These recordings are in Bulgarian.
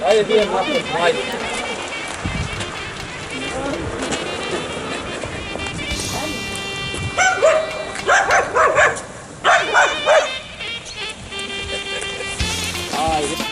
Hayır diyelim yapalım. Haydi. Haydi.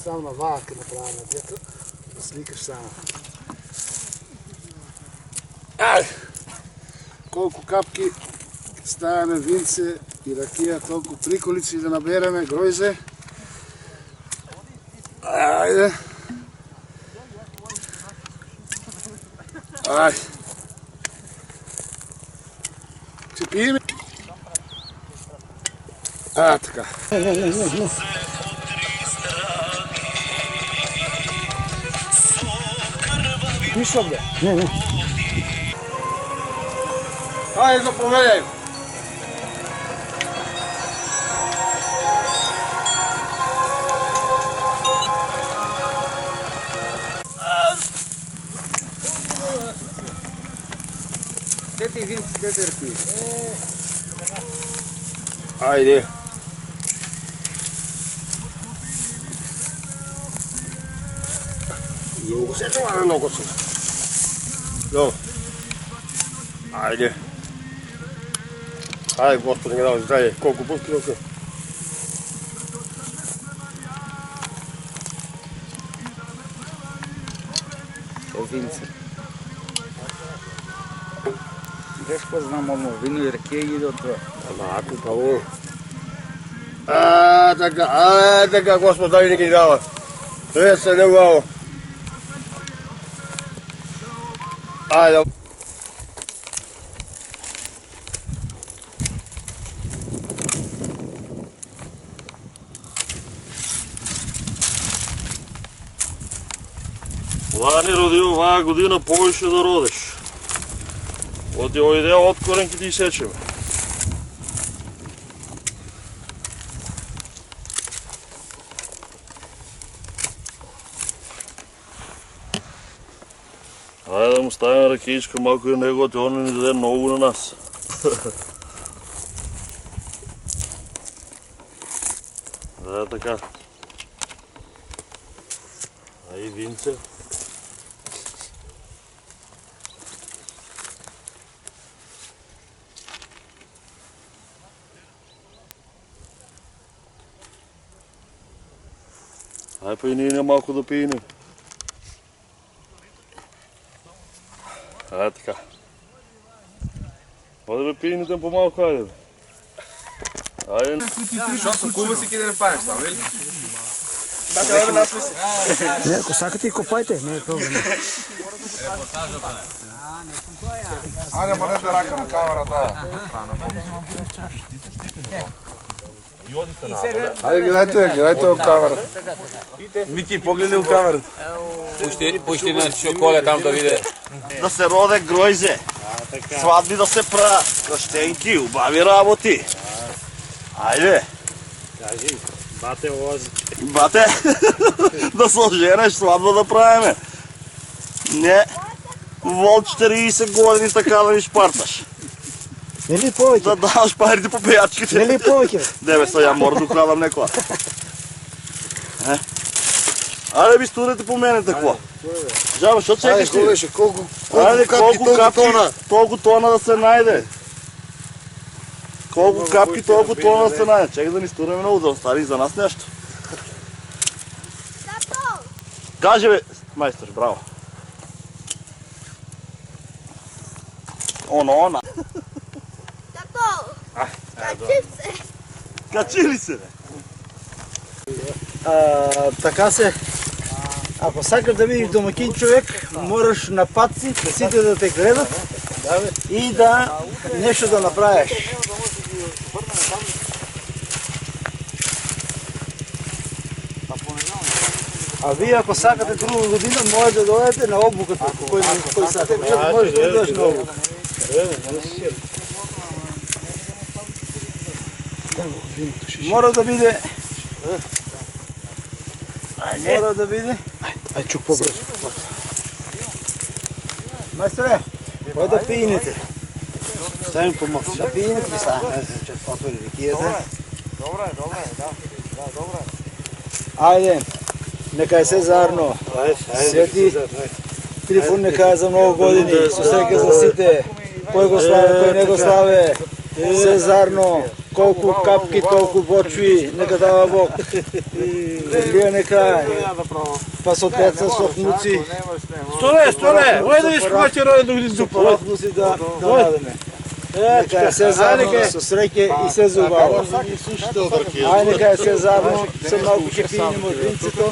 Samo na vake napravljeno, gdje to slikaš samo. Колко капки ставяме винце и ракия, толкова приколици да набереме, гройзе. Айде. Айде. Ще пиеме? Така. Нищо, бе. Не. Айде, заповедай. Дете и винци, дете ръки. Айде. Много се това, много се. Добре. Айде. Айде, Господи, генерал, здраве. Колко пъти ръка? Винце. Деш какво знам, одно вино и ракия иде от това. Ако право. Така, Господ, дай ни ги дава. Не се не глава. Айде. Това ни роди оваа година повече да родиш. Оти ојде од коренки ти сечеме. Ајде да му ставим ракијичка, малко и него, те он ни даде многу на нас. Да, така. А и винце. Ај па и ние малко да пием. Ајде така. Оде бе пиените по-малко, ајде бе. Ајде. Що са куба си киде не панеш там, вели? Не, ако сакате и копайте, не е проблем. Айде, манете рака на камерата. Айде, гледайте в камерата. Мики, погледни в камерата. Пушти на шоколя там да виде. Да се роде гройзе, сватби да се правят, кръщенки, убави работи. Айде. Кажи, бате лози. Бате, да се оженеш, сватба да правиме. Не, вол 40 години така да ни шпарташ. Не ли повече? Да даваш парите по пеячките. Не ли повече? Не бе, сега мора да крадам некоя. Айде би студете по мене такова. Жаба, що чекаш ти? Айде, колко Айде, капки, толкова тона. толкова тона да се найде. Колко капки, толкова тона да се найде. Чекай да ни стураме много, да остави за нас нещо. Каже бе, майстор, браво. Она. Тато! Качи се! Качи ли се, бе? Така се. Ако сакаш да видиш домакин човек, мораш на паци, сите да те гледат и да нещо да направиш. А вие ако сакате друга година, може да дойдете на обуката, кой сака. Може да дойдеш на обука. Мора да биде. Мора да биде. Ай, чук по-бързо. Майсторе, кой да пиенете? Ставим по-малко. Да пиенете ли са? Че отвори рекията. Добре. Айде, нека се заедно. Свети, телефон нека за много години. Сусрека за сите. Кой го славе, кой не го славе. Се заедно. колко капки, толкова бочви, нека дава Бог. Лие нека пасотеца со внуци. Столе! Ой да ви скочи роде да видиш зупа. Со внуци да дадеме. Нека се заедно со среќа и се зубаво. Ај нека се заедно со малку ќе пијемо од винцето.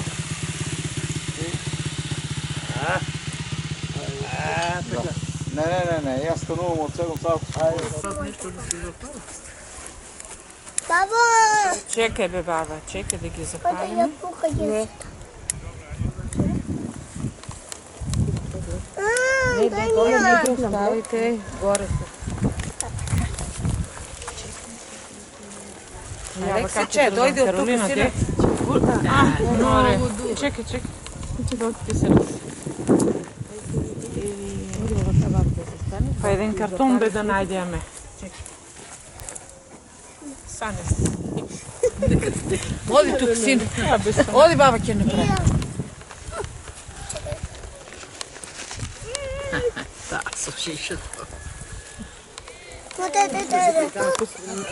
Не, јас станувам од 7 сат. Баба! Чекай бе, баба, чекай да ги запалим. Я пукаю. Не ги оставите, горе са. Алексиче, дойди от тук, сине. Чекай. Па един картон бе да найдеме. Сане. Оди тук, син. Оди, баба ќе не прави. Да, со шишето.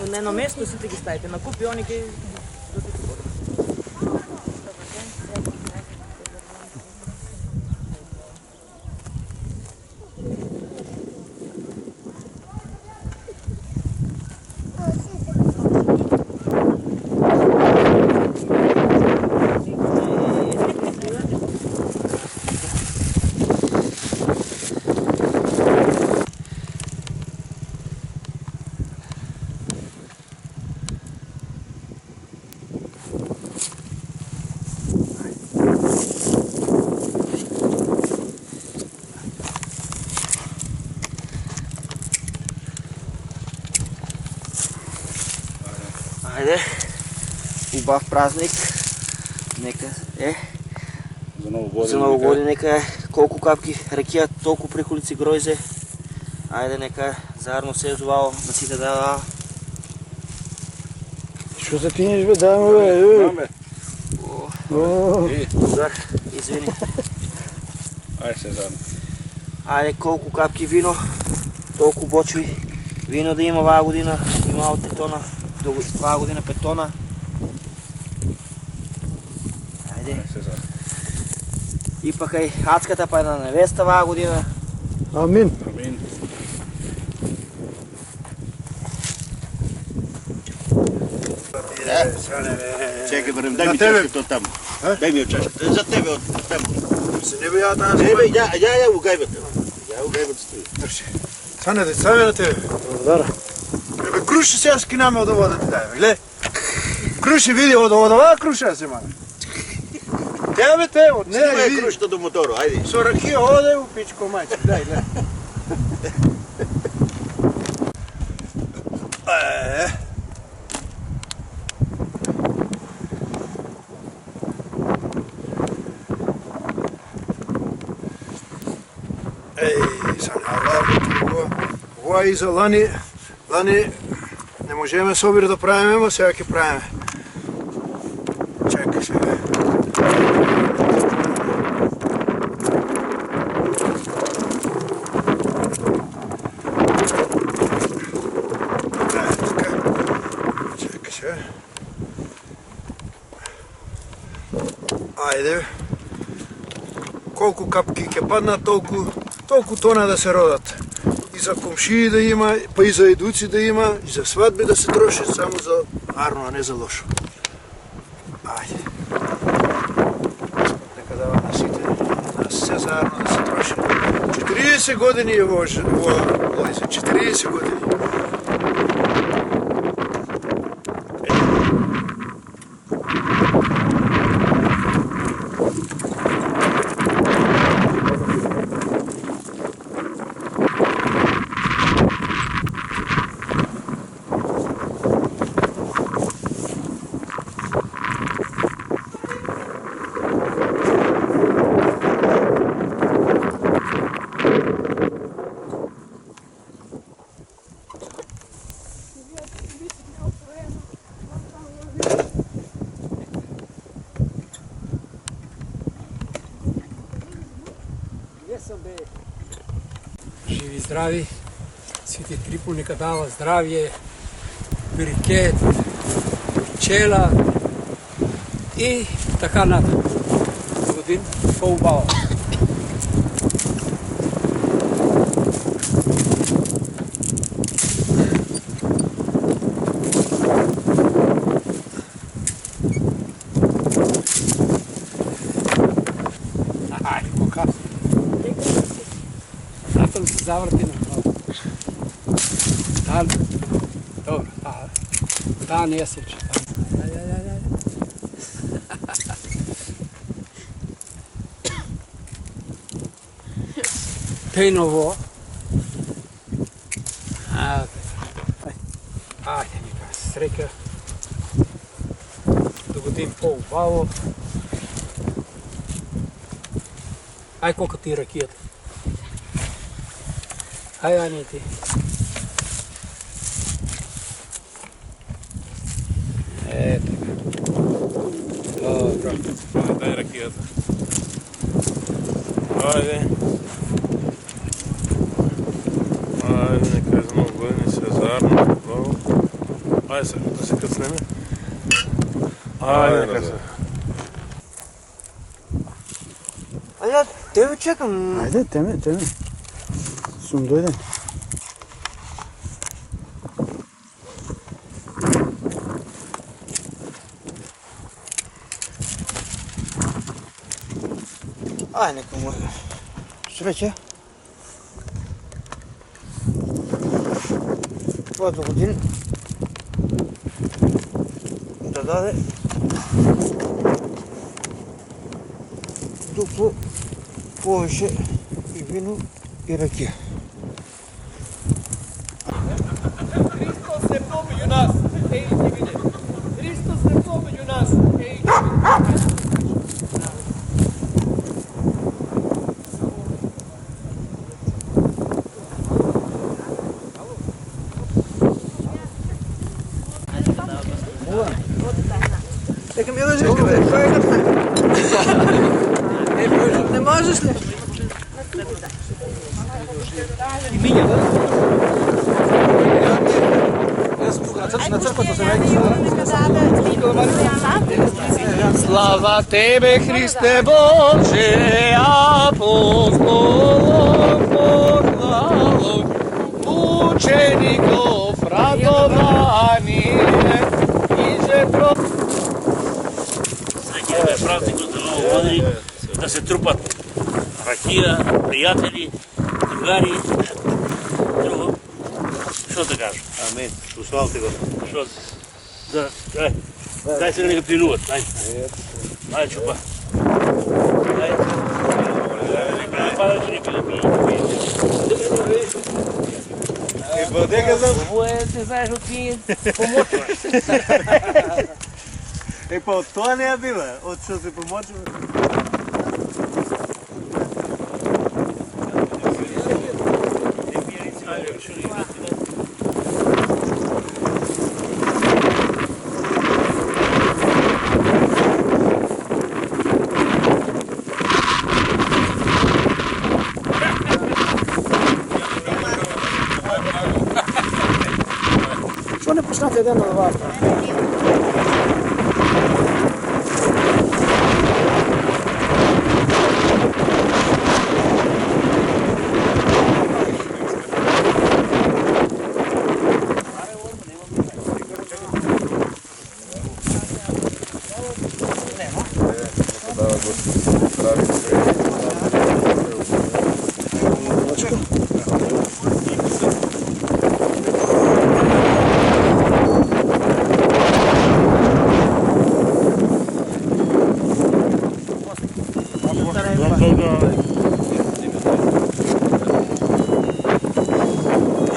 На едно место сите ги ставите, на купи они ке... Айде, убав празник, нека е, за новогодие нека е, колко капки ракија, толку приколици гројзе, ајде нека заедно се зувало, да си да дава. Што се пиеш бе, дајмо бе, Извини. Ајде се заедно. Ајде колку капки вино, толку бочви вино да има оваа година, има од 5 тона, оваа година 5 тона. Ајде. И па кај ацката па на невеста оваа година. Амин. Чекай, барем, дай ми чашката от там. Дай ми от чашката. За тебе от там. Се не бе ја таа. Не бе, ја го гајбате. Ја го гајбате стои. Сане да ставя на тебе. Благодаря. Бе круши сега скинаме од ова да ти дајме, гледај. Круши види од оваа круша се мане. Теа бе те, од неа Сима види. е крушта до мотору, ајде. Со ракија оде у пичко мајче, дај, гледај. Ова и за лани не можеме собир да правиме, ама сега ќе правиме. Чекай сега. Чекай сега. Ајде. Колку капки ќе паднат, толку тона да се родат. И за комшии да има, па и за едуци да има, и за свадби да се троши, само за арно, а не за лошо. Ајде. Нека дава на сите, на се за арно да се троши. 40 години е во Лојзе, 40 години. Живи здрави, сите Трипол нека дава здравје, брикет, пчела и така нататък. Един по-убава. Айде, кока. Натъл се завърти направо. Добре, не я случи. Тъй ново. Айде, нека срека. Да годим по-убаво. Ай, колко ти ракията. Ай, Ани, ти. Така. Добро. Дай ракията. Айде. Айде, нека за много години се заедно. Айде сега да се къснеме. Айде, нека се. Айде, тебе чекам. Айде, теме. Сум дойде. Ай, нека му среća. Това до годин да даде дупло повече и вино и ракия. Hristos je pomeđu nas, ej ti vide. Hristos je pomeđu nas, ej ti vide. Нека ми държиш, не можеш ли? И миня, да? На църквата се веки. Слава Тебе, Христе Боже, апостолом похвалом, учеников радование и жетро. Всеки празник от Ново години да се трупат ракия, приятели, другари, друго. Що да кажа? Амин. Слушвал ти го. Що да... Дай се да не плинуват. Дай чупа. Дай. Бъде казал. Какво е, не знаеш от ти помочваш. Па от това не я бива, от що се помочва. Що не почнете един на вас?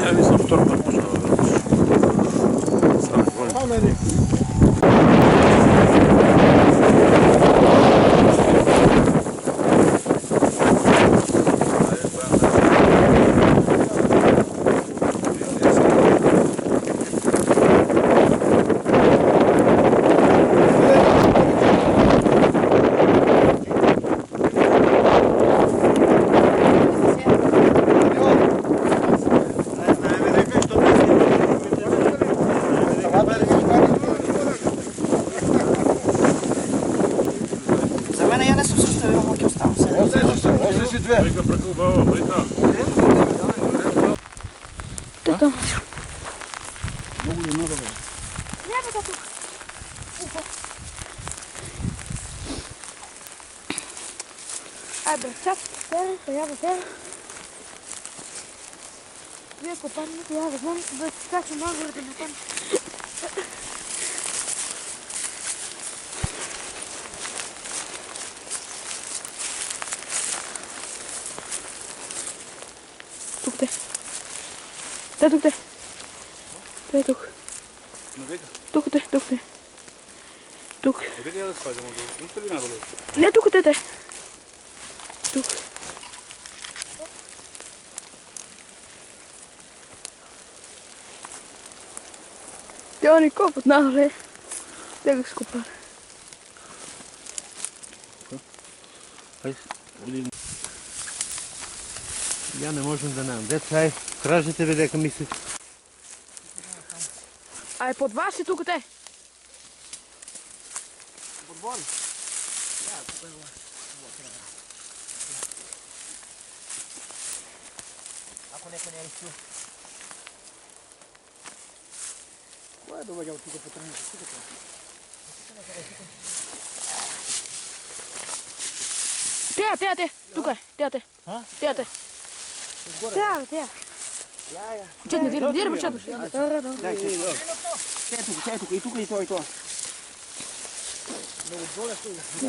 Ja nisam vtor put počeo. две. Няма да тук. Абе, чак, я възем. Вие копанете, я възем, да си скача много да не пън. Тук те. Те тук те. Те тук. Тук те, тук те. Тук. Не, тук те. Тук. Те они копат нагоре. Те го скопат. Я не можем да нам. Деца, кажете ви дека мислите. Ай, под вас и тук те. Ако некој не е решил. Кој е доваѓал тука по тренинг? Те. Тук е. Те. Те. Чет, дирам, чет. Чај тука, и тука, и тоа.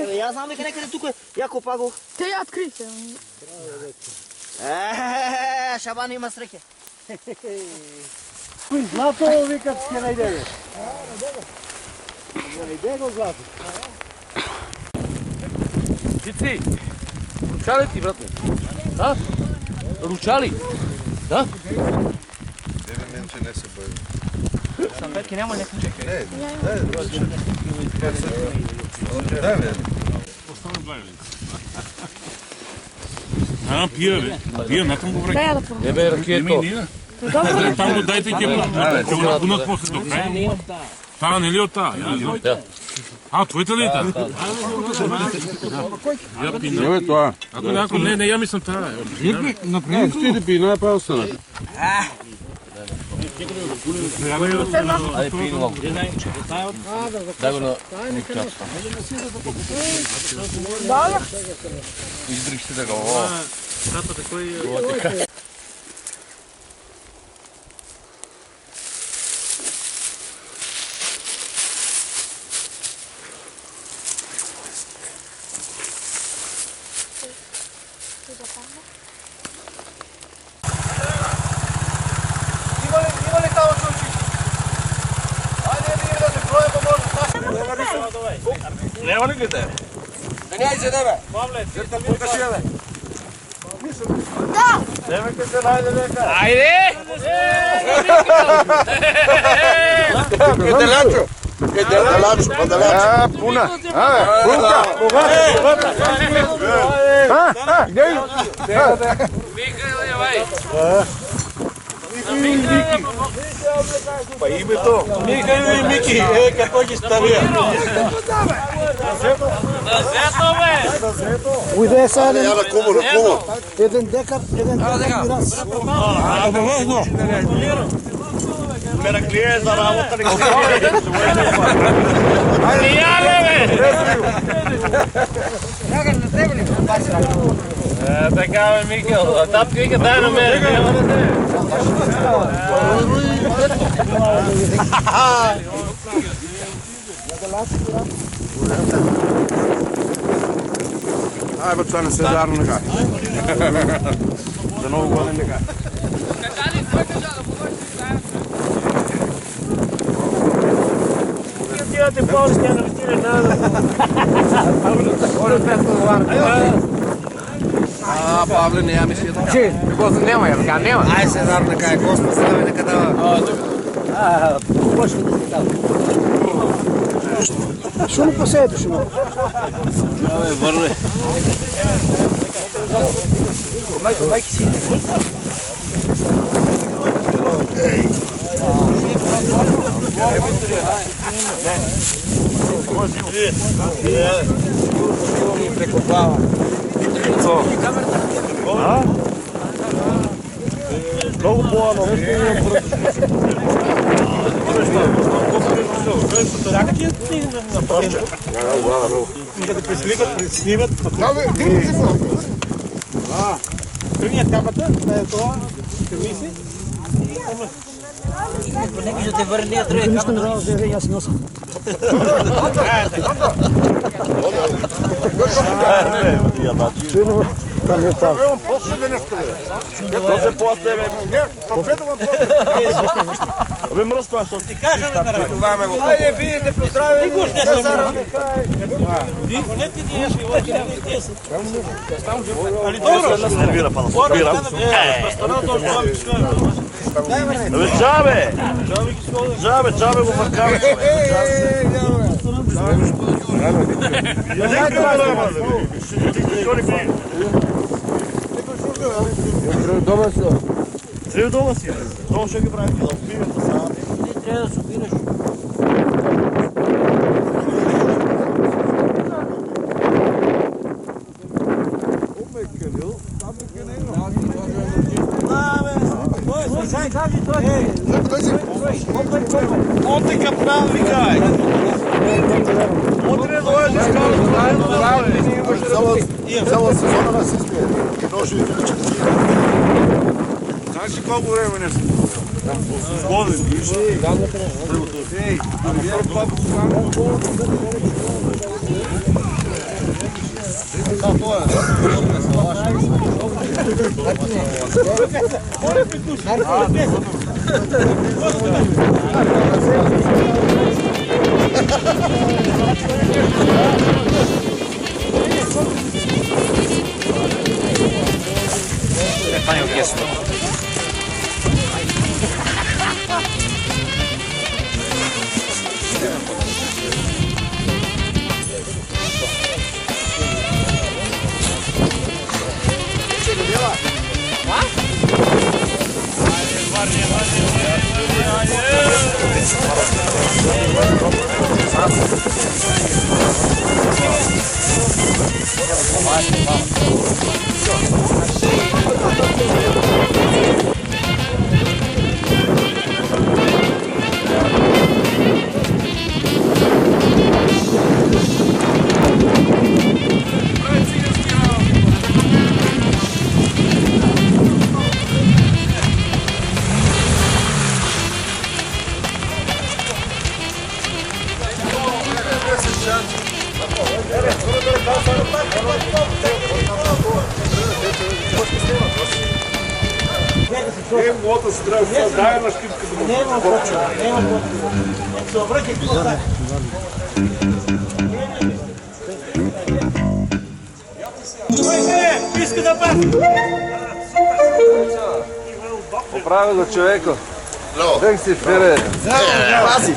Ја знам дека некаде тука ја копаго. Те ја откри се. Шабан има среќа. Злато викат ќе најде. Најде го злато. Цици, ручали ти, брате? Да? Ручали? Да? Деве менче не се бои. Сампетки нема нека. Не. А, пие, бе. Пие, накам го Дай ја да пробам. Ебе, ракето. Добро. Там го дайте ќе го напунат после до крај. Таа нели од таа? А, твоите ли е таа? Ја пина. Ево тоа. Ако не, ја мислам таа. Например, ти да пина, па остана. Ајде, пинува го. Дай го на микрофон. Издрихте да го. Татата кој Има ли тамо случаи? Ајде да да се бројаме може. Нема ли гледа? Да не ајде да бе. Павле, Покажи бе. Немете се најде дека. Ајде! Педелачо. Пуна. Па името. Михаил и Мики, како ги ставија. Ујде сега Ја на кому. еден декар и раз. Мераклие за работа не го. Така бе, Микел, а там вика дай на мен. Ај, бе, тоа не се зарно нека. За ново годин нека. Ти полски на втире надо. А, Павле, не ја мисли така. Че, како нема, ја така нема. Ај се зарно нека, Господ здраве нека дава. Почне да се дава. Шумо поседи, шумо. Абе, врле. Мајки си. Прекопава. Много по-ано. Да преснимат. Тръгнят капата, да е това, кърми си. Нека ще те върне, тръгне капата. Аз носа. Там е там. Абе мръства, защото Ти кажа да ме работи. Хайде, видите, поздравени! Ти гуш не съм не ти ти еш и лъки, не ти ес. Али добро? нервира, пана. Спирам. Джабе го мъркаме. Трябва дома си. Дома ще ги правим. Да опием сега. Ти трябва да се опираш. Monte Capitano Micai. Monte не дойде с Цяла сезона на система. Ножи и Знаеш ли колко време не съм? Годен. Моята си трябва да се дай на шкипка да му Няма почва, няма почва. Ето се обръчи, какво стане? Иска да пак! Поправи го човеко. Дък си фере. Пази!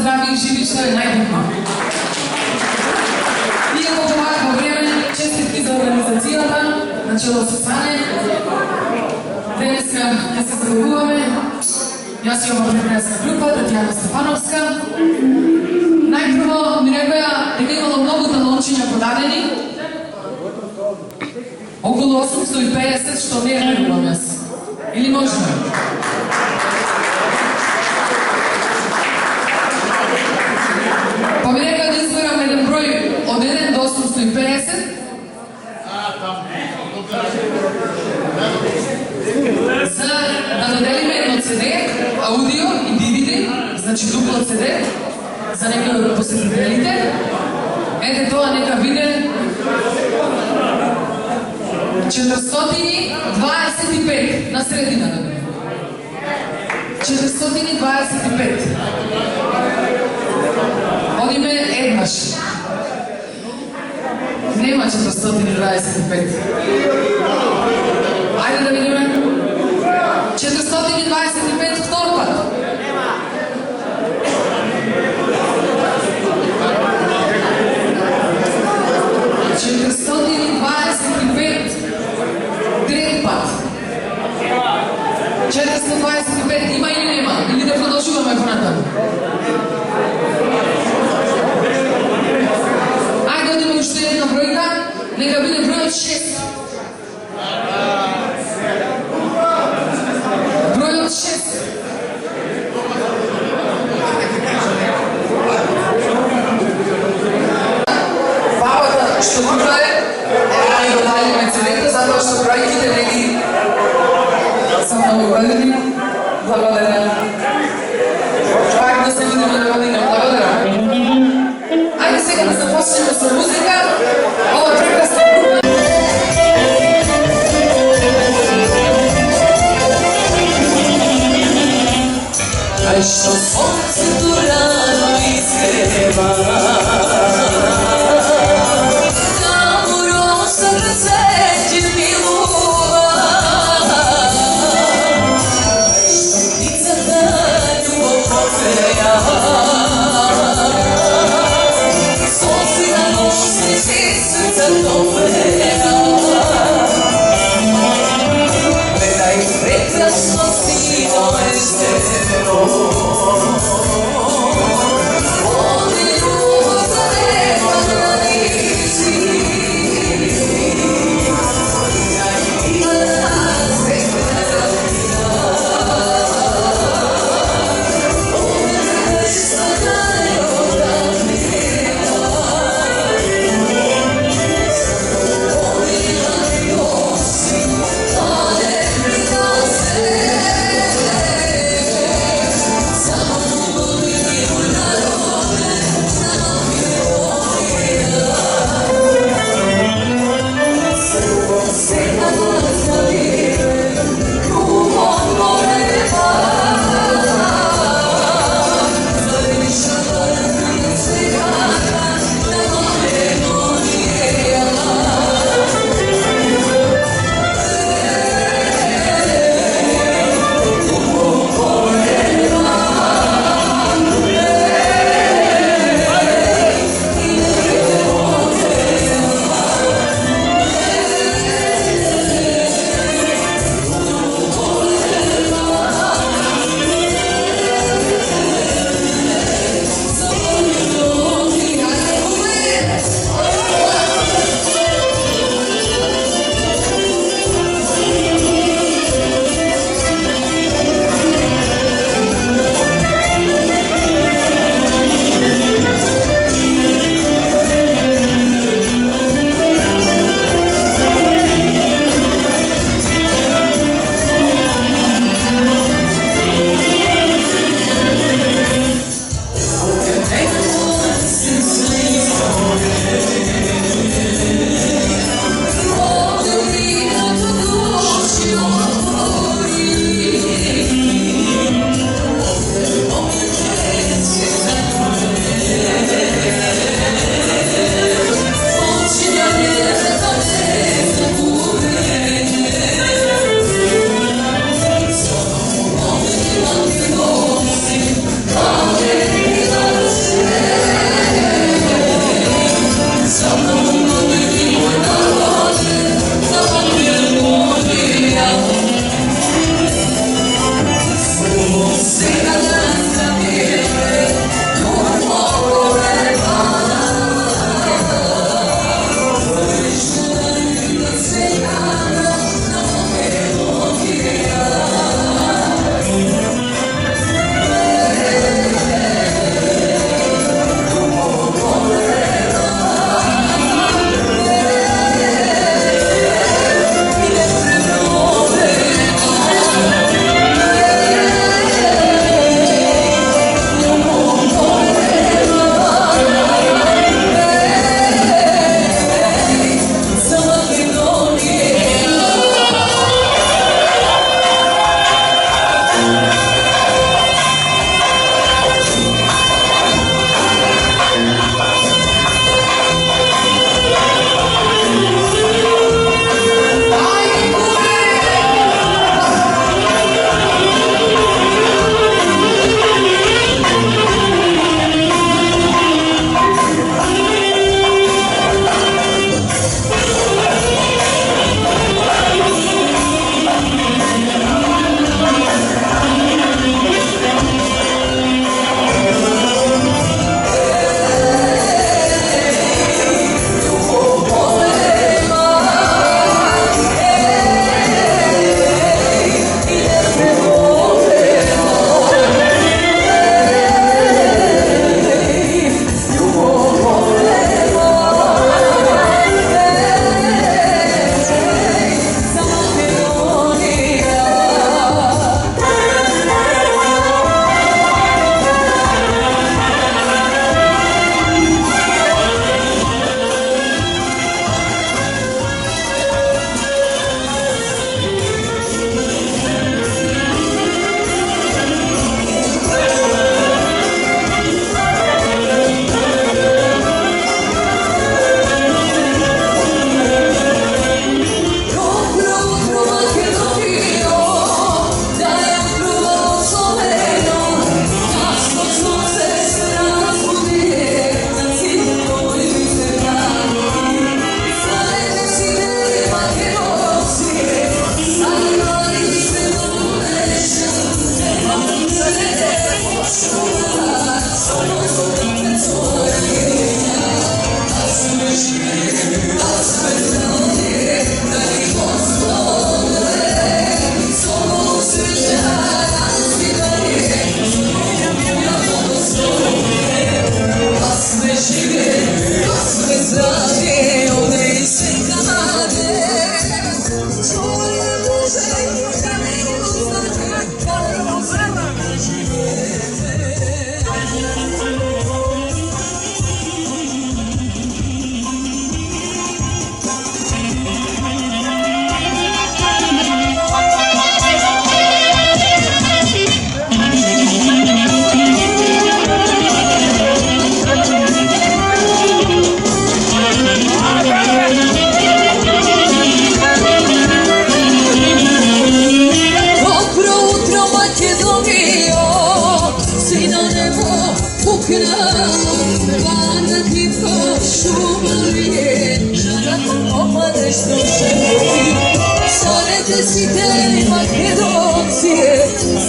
здрави и живи, што е најбитно. Иако овакво време, честитки за организацијата, начело со Цане. Денеска ќе се забавуваме. Јас имам прекрасна група, Татјана Стефановска. Најпрво ми рекоја дека имало многу талончиња подадени. Околу 850, што не верувам јас. Или можеме? Па ми рекоја да изберам еден број од 1 до 850. За да доделиме едно CD, аудио и DVD, значи дупло CD, за некој од посетителите. Ете тоа нека биде 425 на средина да биде. 425. Одиме еднаш. Нема 425. Ајде да видиме. 425 втор пат. 425 трет пат. 425 има или нема? Или да продолжуваме понатаму? Ајде одиме уште една бројка, нека биде бројот 6.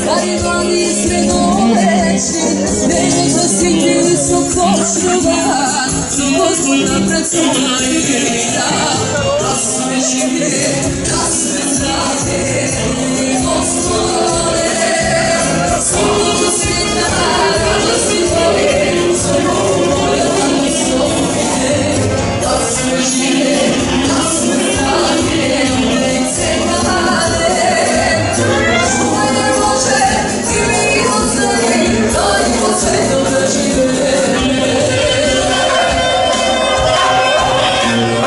Stari mladi sredovečni, već zasitili su košruva, su Gospoda pred svoga ljeta. Rasme žive, rasme zrake, Gospode, svoga svijeta, radosti tvoje, svoju radost ovdje. Rasme žive, rasme zrake, lice kade, Thank you.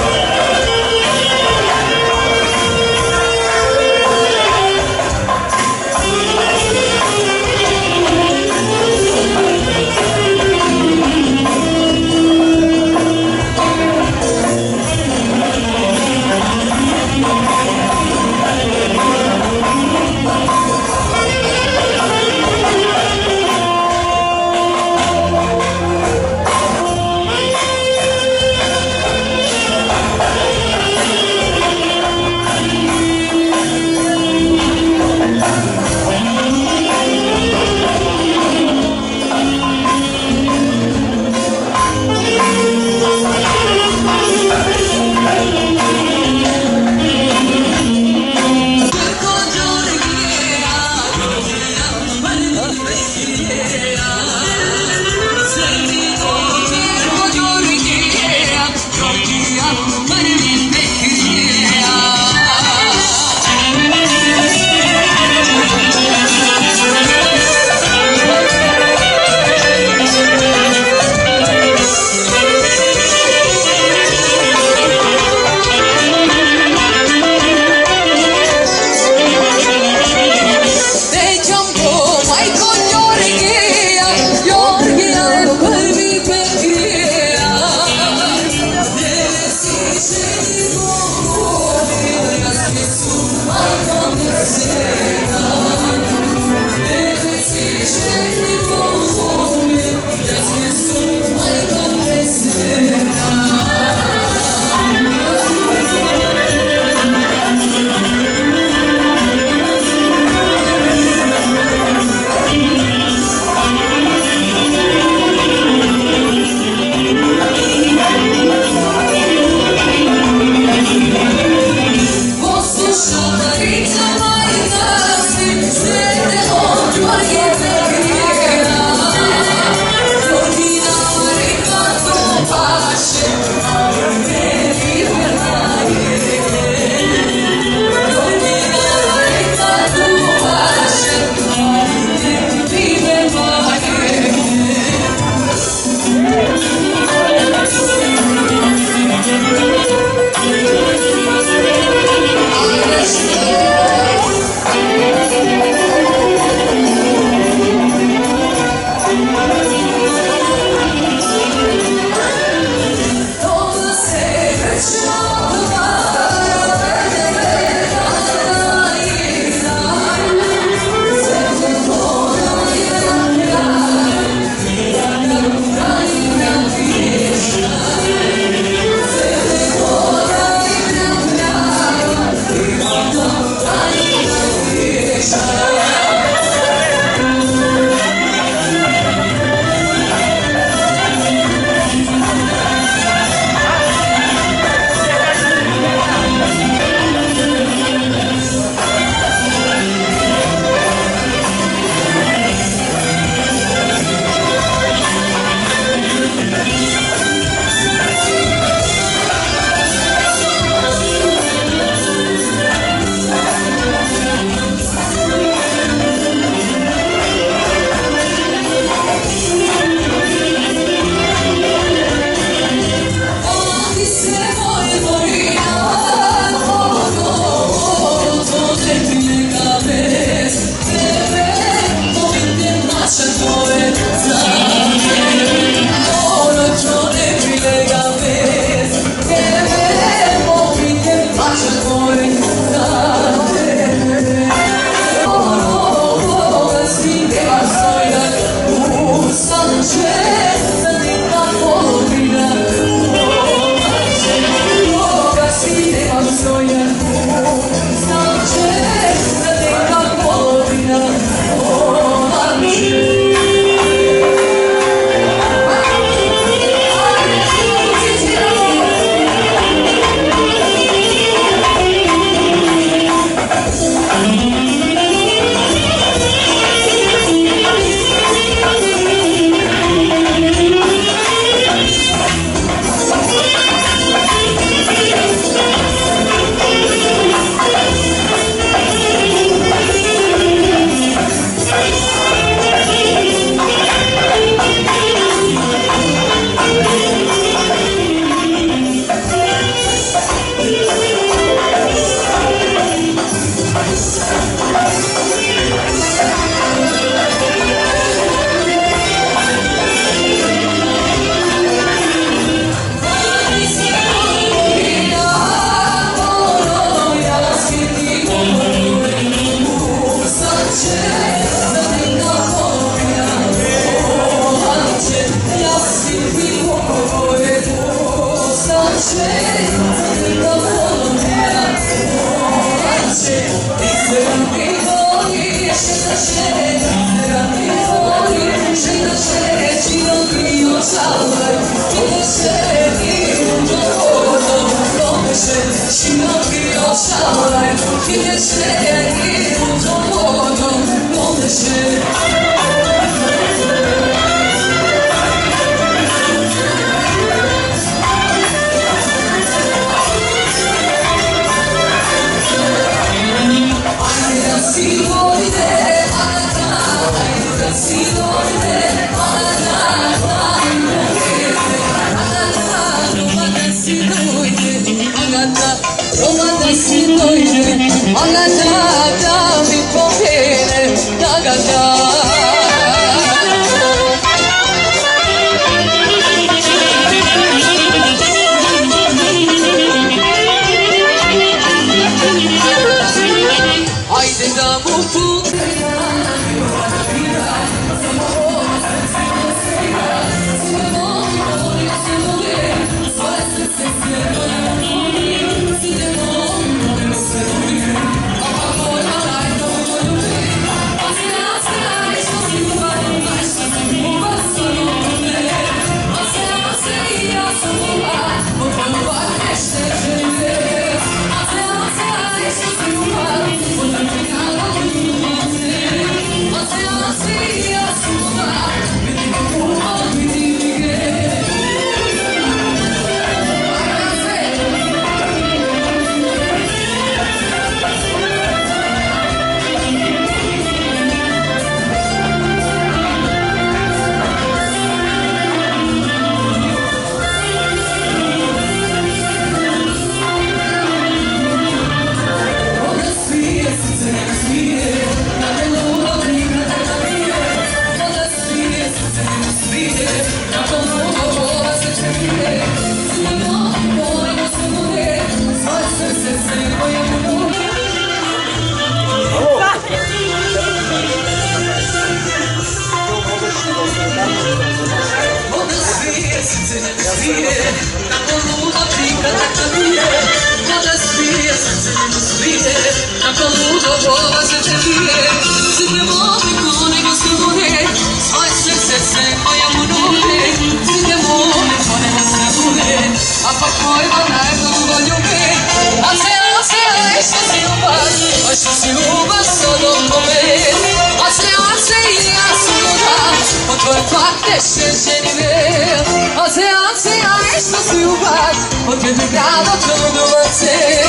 Porque obrigada tudo você.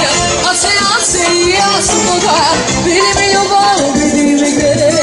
Você ia se mudar. Vire meu bom, vire me querer.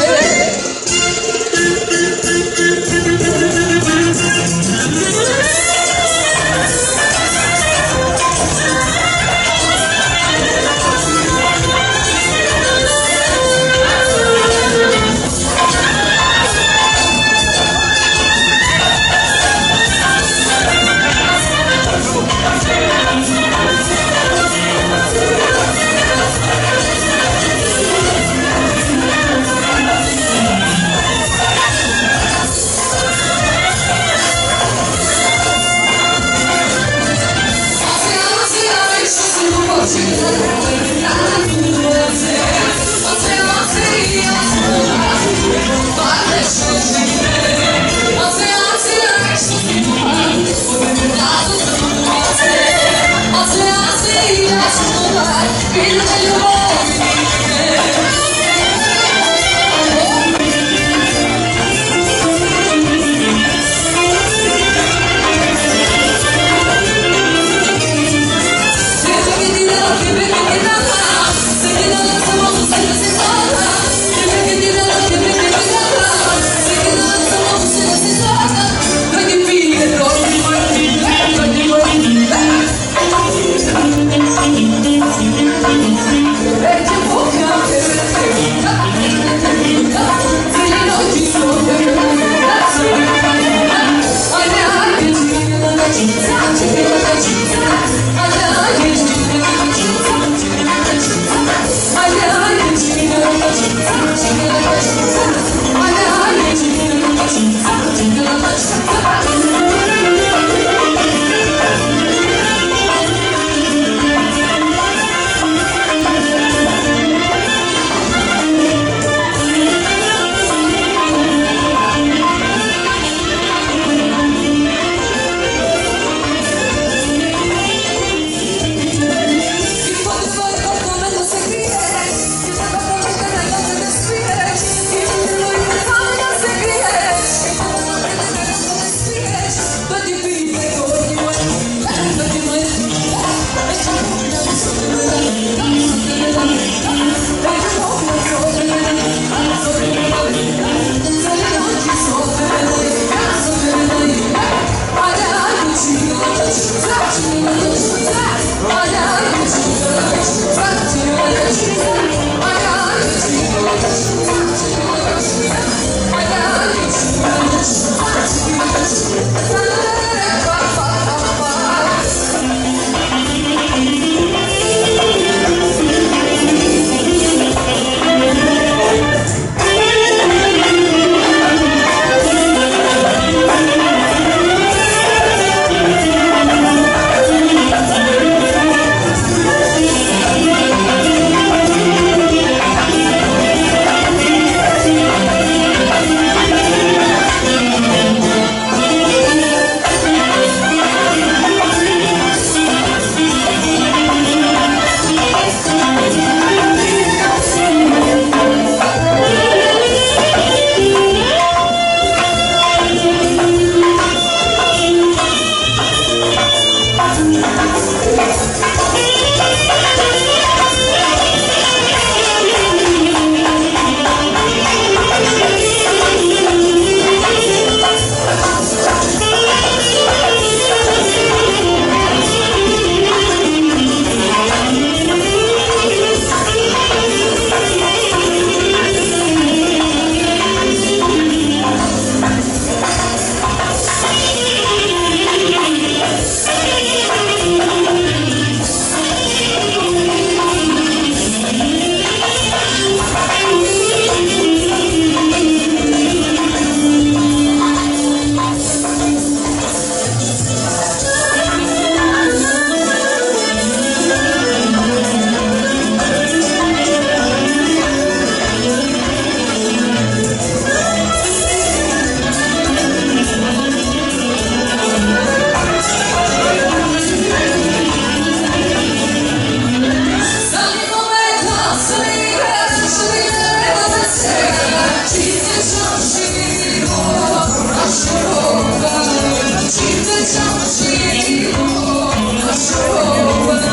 Shut